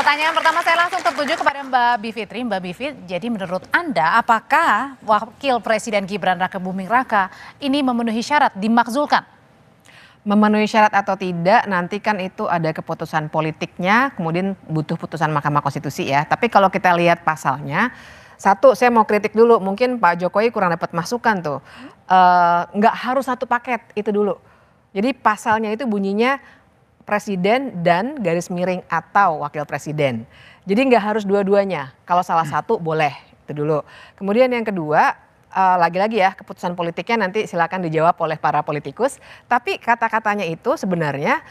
Pertanyaan pertama saya langsung tertuju kepada Mbak Bivitri. Mbak Bivit, jadi menurut Anda apakah Wakil Presiden Gibran Raka Buming Raka ini memenuhi syarat dimakzulkan? Memenuhi syarat atau tidak nanti kan itu ada keputusan politiknya, kemudian butuh putusan Mahkamah Konstitusi ya. Tapi kalau kita lihat pasalnya, satu saya mau kritik dulu, mungkin Pak Jokowi kurang dapat masukan tuh. Nggak harus satu paket itu dulu. Jadi pasalnya itu bunyinya presiden dan garis miring atau wakil presiden. Jadi nggak harus dua-duanya. Kalau salah satu boleh, itu dulu. Kemudian yang kedua, lagi-lagi ya keputusan politiknya nanti silakan dijawab oleh para politikus. Tapi kata-katanya itu sebenarnya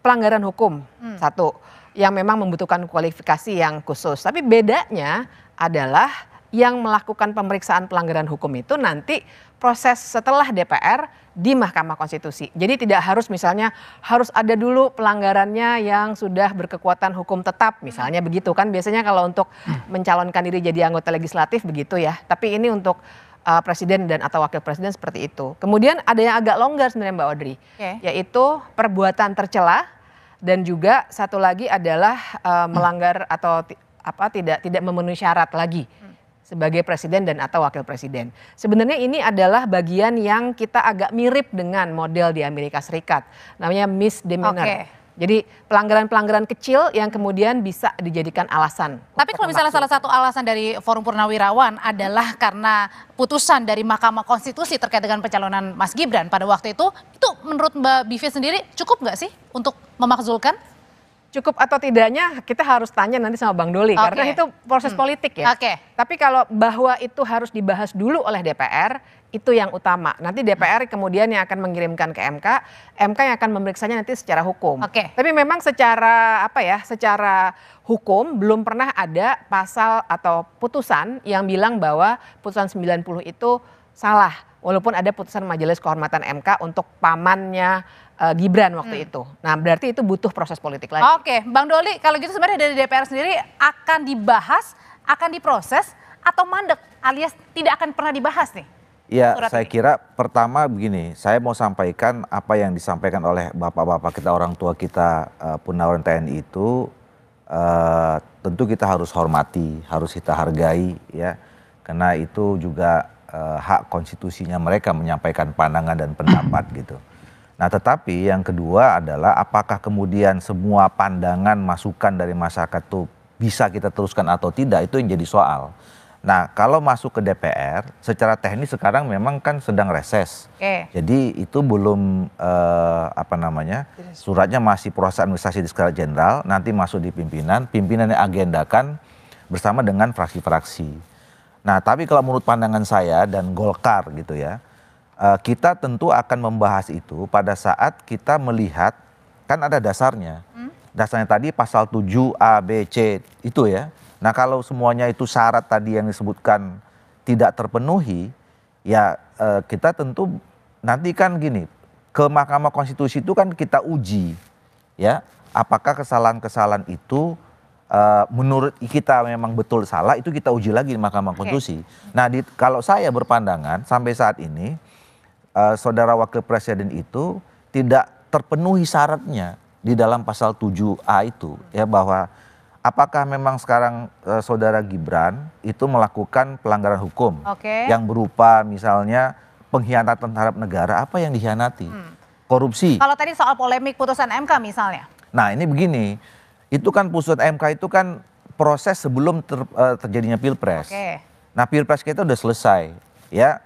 pelanggaran hukum satu yang memang membutuhkan kualifikasi yang khusus. Tapi bedanya adalah yang melakukan pemeriksaan pelanggaran hukum itu nanti proses setelah DPR di Mahkamah Konstitusi. Jadi tidak harus misalnya harus ada dulu pelanggarannya yang sudah berkekuatan hukum tetap misalnya begitu kan biasanya kalau untuk mencalonkan diri jadi anggota legislatif begitu ya. Tapi ini untuk presiden dan atau wakil presiden seperti itu. Kemudian ada yang agak longgar sebenarnya Mbak Audrey, yaitu perbuatan tercela dan juga satu lagi adalah melanggar atau tidak memenuhi syarat lagi sebagai presiden dan atau wakil presiden. Sebenarnya ini adalah bagian yang kita agak mirip dengan model di Amerika Serikat, namanya misdemeanor. Jadi pelanggaran-pelanggaran kecil yang kemudian bisa dijadikan alasan. Tapi kalau misalnya salah satu alasan dari Forum Purnawirawan adalah karena putusan dari Mahkamah Konstitusi terkait dengan pencalonan Mas Gibran pada waktu itu menurut Mbak Bivit sendiri cukup nggak sih untuk memakzulkan? Cukup atau tidaknya kita harus tanya nanti sama Bang Doli karena itu proses politik ya. Tapi kalau bahwa itu harus dibahas dulu oleh DPR itu yang utama. Nanti DPR kemudian yang akan mengirimkan ke MK, MK yang akan memeriksanya nanti secara hukum. Tapi memang secara secara hukum belum pernah ada pasal atau putusan yang bilang bahwa putusan 90 itu salah. Walaupun ada putusan Majelis Kehormatan MK untuk pamannya Gibran waktu itu. Nah berarti itu butuh proses politik lagi. Bang Doli kalau gitu sebenarnya dari DPR sendiri akan dibahas, akan diproses atau mandek alias tidak akan pernah dibahas nih? Ya saya kira pertama begini, saya mau sampaikan apa yang disampaikan oleh bapak-bapak kita orang tua kita Purnawirawan TNI itu tentu kita harus hormati, harus kita hargai ya. Karena itu juga hak konstitusinya mereka menyampaikan pandangan dan pendapat gitu. Nah tetapi yang kedua adalah apakah kemudian semua pandangan masukan dari masyarakat itu bisa kita teruskan atau tidak itu yang jadi soal. Nah kalau masuk ke DPR secara teknis sekarang memang kan sedang reses. Jadi itu belum suratnya masih proses administrasi di skala jenderal, nanti masuk di pimpinan yang agendakan bersama dengan fraksi-fraksi. Nah tapi kalau menurut pandangan saya dan Golkar gitu ya, kita tentu akan membahas itu pada saat kita melihat kan ada dasarnya. Dasarnya tadi pasal 7A, B, C itu ya. Nah kalau semuanya itu syarat tadi yang disebutkan tidak terpenuhi, ya kita tentu nanti kan gini, ke Mahkamah Konstitusi itu kan kita uji ya, apakah kesalahan-kesalahan itu menurut kita memang betul salah, itu kita uji lagi di Mahkamah Konstitusi. Nah kalau saya berpandangan sampai saat ini, saudara wakil presiden itu tidak terpenuhi syaratnya di dalam pasal 7A itu ya, bahwa apakah memang sekarang saudara Gibran itu melakukan pelanggaran hukum yang berupa misalnya pengkhianatan terhadap negara, apa yang dikhianati? Korupsi. Kalau tadi soal polemik putusan MK misalnya. Nah ini begini, itu kan putusan MK itu kan proses sebelum terjadinya Pilpres. Nah Pilpres kita udah selesai ya,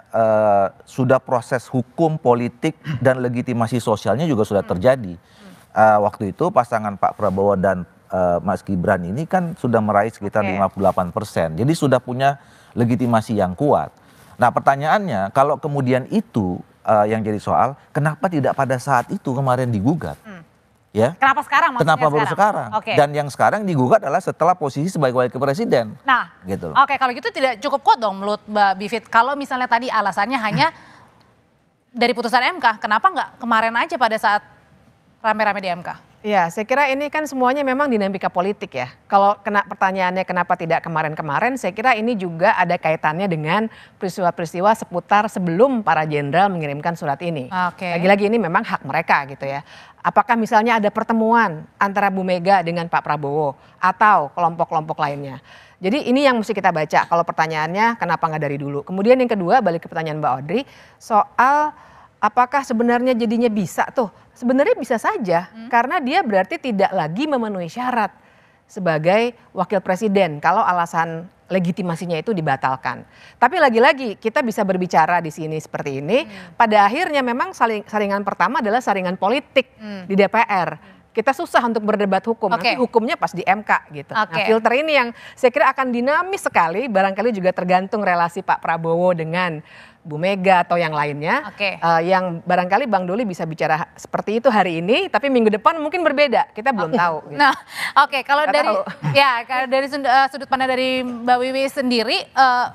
sudah proses hukum, politik dan legitimasi sosialnya juga sudah terjadi. Waktu itu pasangan Pak Prabowo dan Mas Gibran ini kan sudah meraih sekitar 58%. Jadi sudah punya legitimasi yang kuat. Nah pertanyaannya kalau kemudian itu yang jadi soal, kenapa tidak pada saat itu kemarin digugat? Ya. Kenapa sekarang? Kenapa baru sekarang? Dan yang sekarang digugat adalah setelah posisi sebagai wakil presiden. Nah, gitu. Kalau gitu tidak cukup kuat dong menurut Mbak Bivit. Kalau misalnya tadi alasannya hanya dari putusan MK, kenapa nggak kemarin aja pada saat rame-rame di MK? Ya, saya kira ini kan semuanya memang dinamika politik ya. Kalau pertanyaannya kenapa tidak kemarin-kemarin, saya kira ini juga ada kaitannya dengan peristiwa-peristiwa seputar sebelum para jenderal mengirimkan surat ini. Oke. Lagi-lagi ini memang hak mereka gitu ya. Apakah misalnya ada pertemuan antara Bu Mega dengan Pak Prabowo atau kelompok-kelompok lainnya. Jadi ini yang mesti kita baca kalau pertanyaannya kenapa nggak dari dulu. Kemudian yang kedua balik ke pertanyaan Mbak Audrey soal apakah sebenarnya jadinya bisa tuh. Sebenarnya bisa saja karena dia berarti tidak lagi memenuhi syarat sebagai wakil presiden kalau alasan legitimasinya itu dibatalkan. Tapi lagi-lagi kita bisa berbicara di sini seperti ini. Pada akhirnya memang saringan pertama adalah saringan politik di DPR. Kita susah untuk berdebat hukum, nanti hukumnya pas di MK gitu. Nah, filter ini yang saya kira akan dinamis sekali, barangkali juga tergantung relasi Pak Prabowo dengan Bu Mega atau yang lainnya, yang barangkali Bang Doli bisa bicara seperti itu hari ini, tapi minggu depan mungkin berbeda, kita belum tahu. Gitu. Nah, kalau dari kalau dari sudut pandang dari Mbak Wiwi sendiri,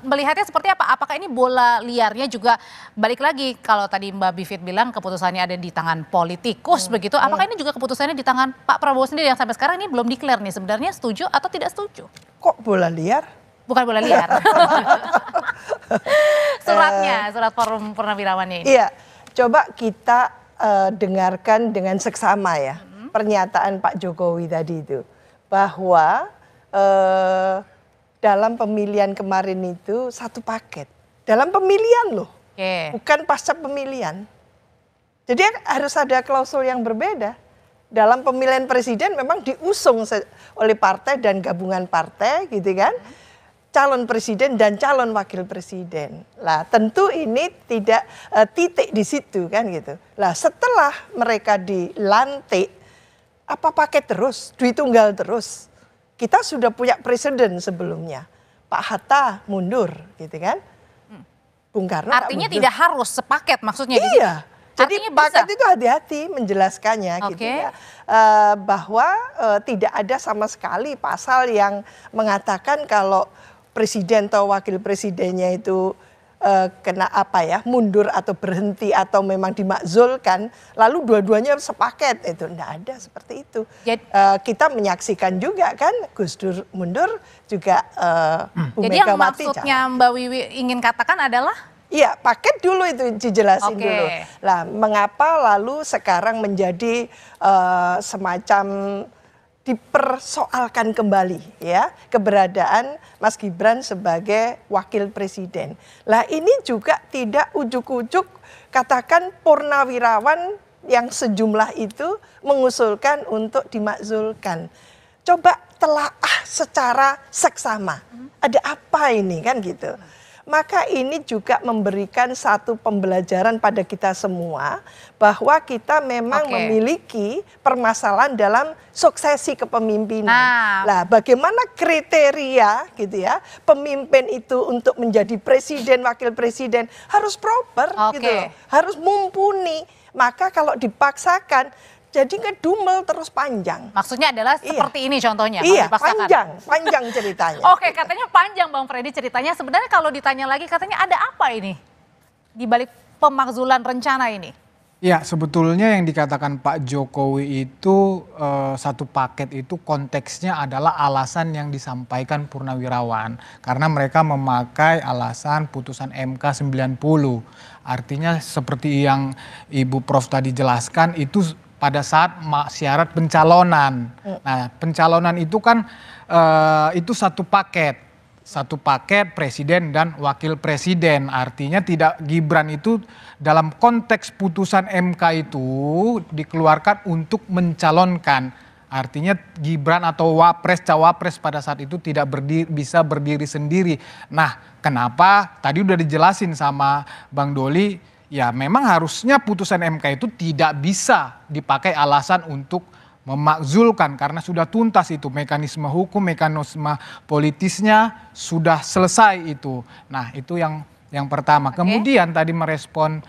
melihatnya seperti apa? Apakah ini bola liarnya juga balik lagi kalau tadi Mbak Bivit bilang keputusannya ada di tangan politikus begitu, apakah ini juga keputusannya di tangan Pak Prabowo sendiri yang sampai sekarang ini belum declare nih sebenarnya setuju atau tidak setuju? Kok bola liar? Bukan bola liar. Surat Forum Purnawirawannya ini. Iya, coba kita dengarkan dengan seksama ya pernyataan Pak Jokowi tadi itu. Bahwa dalam pemilihan kemarin itu satu paket. Dalam pemilihan loh, bukan pasca pemilihan. Jadi harus ada klausul yang berbeda. Dalam pemilihan presiden memang diusung oleh partai dan gabungan partai gitu kan. Calon presiden dan calon wakil presiden. Lah tentu ini tidak titik di situ kan gitu. Lah setelah mereka dilantik, apa paket terus, duit tunggal terus. Kita sudah punya presiden sebelumnya. Pak Hatta mundur gitu kan. Bung Karno artinya tidak harus sepaket maksudnya di Iya. Jadi paket itu hati-hati menjelaskannya gitu ya. Bahwa tidak ada sama sekali pasal yang mengatakan kalau presiden atau wakil presidennya itu kena mundur atau berhenti atau memang dimakzulkan, lalu dua-duanya sepaket, itu enggak ada seperti itu. Kita menyaksikan juga kan Gus Dur mundur juga Bu Jadi yang Megawati maksudnya Mbak Wiwi ingin katakan adalah? Iya, paket dulu itu dijelasin dulu. Lah, mengapa lalu sekarang menjadi semacam dipersoalkan kembali ya keberadaan Mas Gibran sebagai wakil presiden. Lah ini juga tidak ujuk-ujuk katakan Purnawirawan yang sejumlah itu mengusulkan untuk dimakzulkan. Coba telaah secara seksama. Ada apa ini kan gitu. Maka ini juga memberikan satu pembelajaran pada kita semua bahwa kita memang memiliki permasalahan dalam suksesi kepemimpinan. Nah, bagaimana kriteria gitu ya pemimpin itu untuk menjadi presiden, wakil presiden harus proper gitu loh, harus mumpuni. Maka kalau dipaksakan jadi ngedumel terus panjang. Maksudnya adalah seperti ini contohnya. Iya, panjang ceritanya. Katanya panjang Bang Freddy ceritanya. Sebenarnya kalau ditanya lagi katanya ada apa ini di balik pemakzulan rencana ini? Ya, sebetulnya yang dikatakan Pak Jokowi itu satu paket itu konteksnya adalah alasan yang disampaikan Purnawirawan. Karena mereka memakai alasan putusan MK 90. Artinya seperti yang Ibu Prof tadi jelaskan itu pada saat syarat pencalonan. Nah, pencalonan itu kan itu satu paket presiden dan wakil presiden. Artinya tidak Gibran itu dalam konteks putusan MK itu dikeluarkan untuk mencalonkan. Artinya Gibran atau cawapres pada saat itu tidak bisa berdiri sendiri. Nah, kenapa? Tadi udah dijelasin sama Bang Doli. Ya memang harusnya putusan MK itu tidak bisa dipakai alasan untuk memakzulkan karena sudah tuntas itu mekanisme hukum, mekanisme politisnya sudah selesai itu. Nah itu yang pertama. Kemudian tadi merespon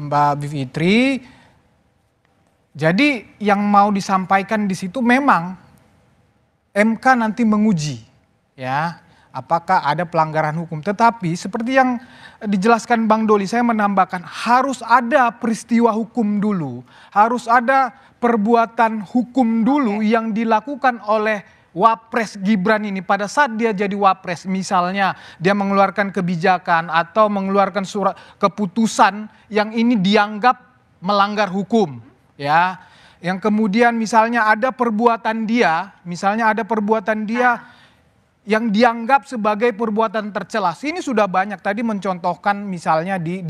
Mbak Bivitri, jadi yang mau disampaikan di situ memang MK nanti menguji ya. Apakah ada pelanggaran hukum? Tetapi seperti yang dijelaskan Bang Doli, saya menambahkan harus ada peristiwa hukum dulu. Harus ada perbuatan hukum dulu yang dilakukan oleh Wapres Gibran ini pada saat dia jadi Wapres, misalnya dia mengeluarkan kebijakan atau mengeluarkan surat keputusan yang ini dianggap melanggar hukum, ya. Yang kemudian misalnya ada perbuatan dia, yang dianggap sebagai perbuatan tercela. Ini sudah banyak tadi mencontohkan misalnya di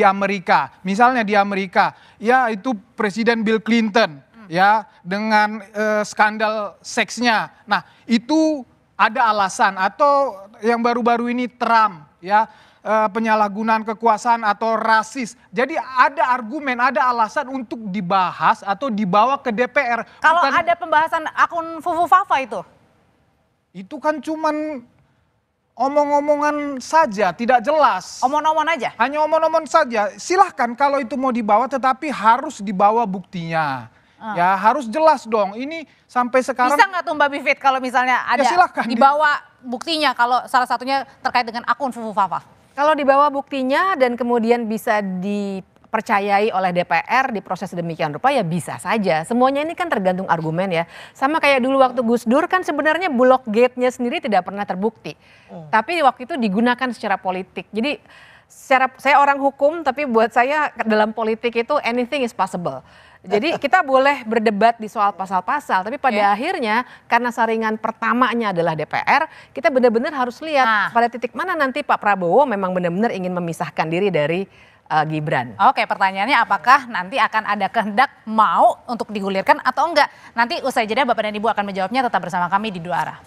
Amerika. Misalnya di Amerika, ya itu Presiden Bill Clinton ya dengan skandal seksnya. Nah, itu ada alasan, atau yang baru-baru ini Trump ya penyalahgunaan kekuasaan atau rasis. Jadi ada argumen, ada alasan untuk dibahas atau dibawa ke DPR. Kalau ada pembahasan akun Fufu Fafa itu kan cuman omong-omongan saja, tidak jelas. omong-omong aja. Hanya omong-omong saja. Silahkan kalau itu mau dibawa, tetapi harus dibawa buktinya. Ya harus jelas dong. Ini sampai sekarang. Bisa nggak tuh Mbak Bivit kalau misalnya ada dibawa buktinya, kalau salah satunya terkait dengan akun Fufu Fafa? Kalau dibawa buktinya dan kemudian bisa dipercayai oleh DPR di proses demikian rupa, ya bisa saja. Semuanya ini kan tergantung argumen ya. Sama kayak dulu waktu Gus Dur kan sebenarnya Bulog Gate-nya sendiri tidak pernah terbukti. Tapi waktu itu digunakan secara politik. Jadi saya orang hukum, tapi buat saya dalam politik itu anything is possible. Jadi kita boleh berdebat di soal pasal-pasal, tapi pada akhirnya karena saringan pertamanya adalah DPR, kita benar-benar harus lihat pada titik mana nanti Pak Prabowo memang benar-benar ingin memisahkan diri dari Gibran. Oke, pertanyaannya apakah nanti akan ada kehendak mau untuk digulirkan atau enggak? Nanti usai jeda Bapak dan Ibu akan menjawabnya, tetap bersama kami di Dua Arah.